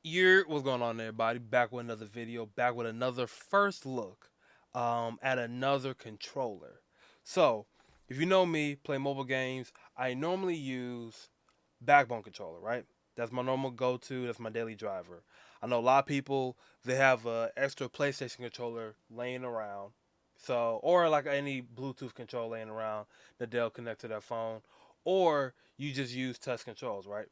What's going on, everybody? Back with another video, back with another first look at another controller. So, if you know me, play mobile games, I normally use backbone controller, right? That's my normal go-to. That's my daily driver. I know a lot of people they have a extra PlayStation controller laying around, so or like any Bluetooth controller laying around that they'll connect to their phone, or you just use touch controls, right?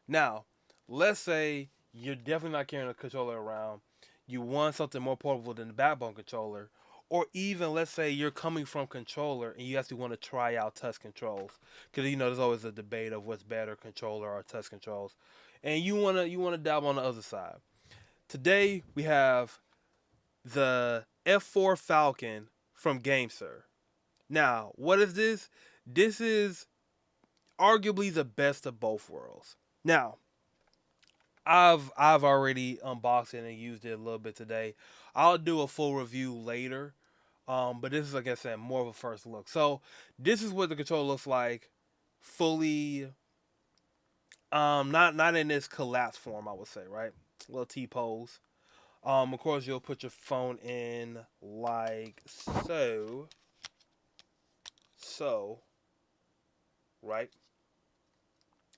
Now, let's say you're definitely not carrying a controller around. You want something more portable than the backbone controller. Or even let's say you're coming from controller and you actually want to try out touch controls. Because there's always a debate of what's better, controller or touch controls. And you wanna dabble on the other side. Today we have the F4 Falcon from gamesir. Now, what is this? This is arguably the best of both worlds. Now, I've already unboxed it and used it a little bit today. I'll do a full review later. But this is, like I said, more of a first look. So this is what the controller looks like, fully. Not in this collapsed form, I would say, right? A little T pose. Of course, you'll put your phone in like so, so, right?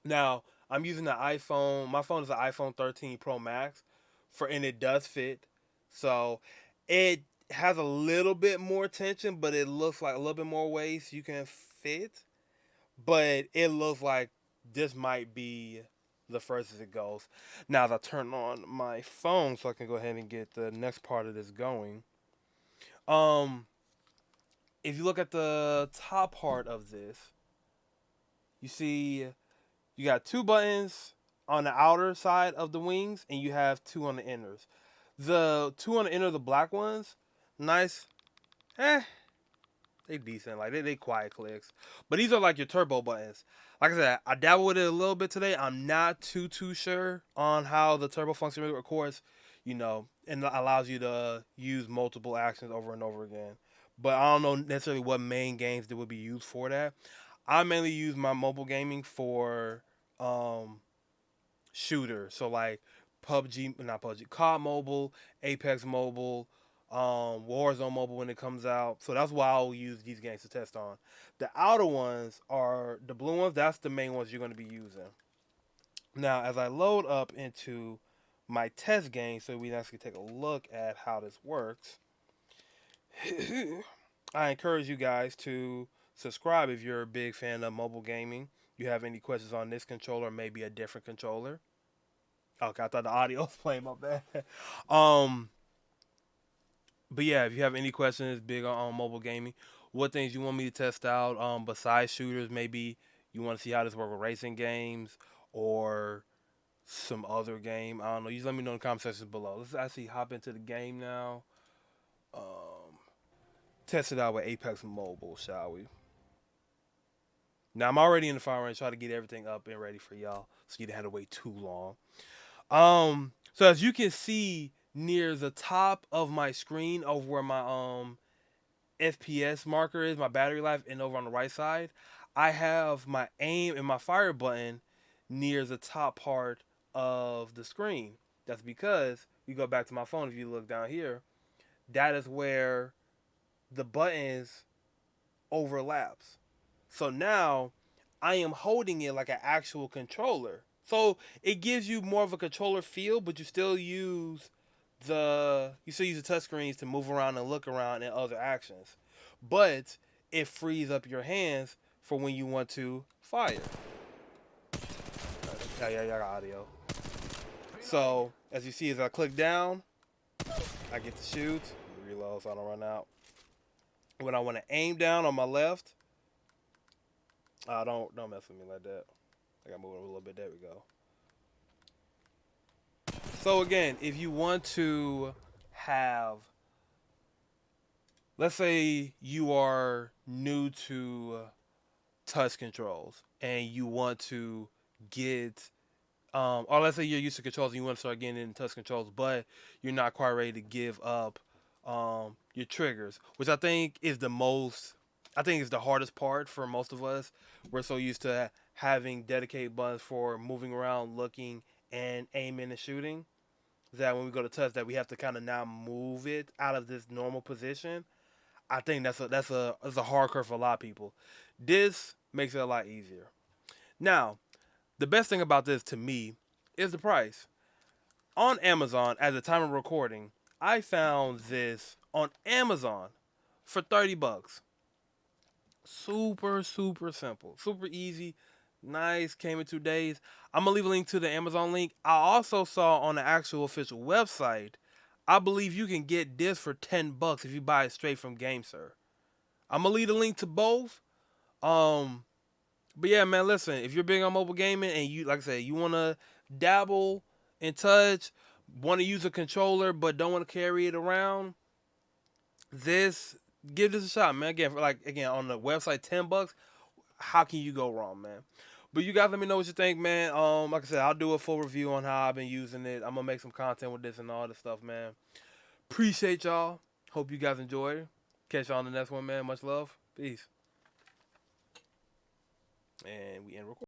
Now I'm using the iPhone. My phone is an iPhone 13 Pro Max, and it does fit. So it has a little bit more tension, but it looks like a little bit more ways you can fit. But it looks like this might be the first as it goes. Now, as I turn on my phone, so I can go ahead and get the next part of this going. Um, if you look at the top part of this, you see you got two buttons on the outer side of the wings, and you have two on the inners. The two on the inner, the black ones, nice. Eh, they decent. Like they quiet clicks. But these are like your turbo buttons. Like I said, I dabbled with it a little bit today. I'm not too sure on how the turbo function really records, and allows you to use multiple actions over and over again. But I don't know necessarily what main games that would be used for that. I mainly use my mobile gaming for um shooter. So like PUBG, not PUBG, COD Mobile, Apex Mobile, Warzone Mobile when it comes out. So that's why I'll use these games to test on. The outer ones are the blue ones. That's the main ones you're going to be using. Now, as I load up into my test game, so we can actually take a look at how this works. I encourage you guys to subscribe if you're a big fan of mobile gaming. You have any questions on this controller, maybe a different controller. Okay, I thought the audio was playing my bad. Um, but yeah, if you have any questions, big on mobile gaming, what things you want me to test out, besides shooters, maybe you want to see how this works with racing games or some other game. I don't know. You just let me know in the comment section below. Let's actually hop into the game now. Um, Test it out with Apex Mobile, shall we? Now I'm already in the fire range, try to get everything up and ready for y'all, so you didn't have to wait too long. So as you can see near the top of my screen, over where my FPS marker is, my battery life, and over on the right side, I have my aim and my fire button near the top part of the screen. That's because you go back to my phone. If you look down here, that is where the buttons overlaps. So now I am holding it like an actual controller. So it gives you more of a controller feel, but you still use the touchscreens to move around and look around and other actions. But it frees up your hands for when you want to fire. Yeah, got audio. So as you see, as I click down, I get to shoot. Reload so I don't run out. When I want to aim down on my left, don't mess with me like that. I gotta move it a little bit. There we go. So again, if you want to have, let's say you are new to touch controls and you want to get, or let's say you're used to controls and you want to start getting into touch controls, but you're not quite ready to give up your triggers, which I think is the hardest part for most of us. We're so used to having dedicated buttons for moving around, looking, and aiming and shooting. that when we go to touch that we have to kind of now move it out of this normal position. I think that's a hard curve for a lot of people. This makes it a lot easier. Now, the best thing about this to me is the price. On Amazon, at the time of recording, I found this on Amazon for $30. Super, super simple, super easy, nice. Came in 2 days. I'm gonna leave a link to the Amazon link. I also saw on the actual official website. I believe you can get this for $10 if you buy it straight from gamesir. I'm gonna leave a link to both. Um, but yeah, man, listen. If you're big on mobile gaming and you, like I said, you wanna dabble in touch, want to use a controller but don't want to carry it around, this give this a shot, man. Again on the website, $10. How can you go wrong, man? But you guys let me know what you think, man. Like I said, I'll do a full review on how I've been using it. I'm gonna make some content with this and all this stuff, man. Appreciate y'all. Hope you guys enjoyed it. Catch y'all on the next one, man. Much love. Peace. And we end recording.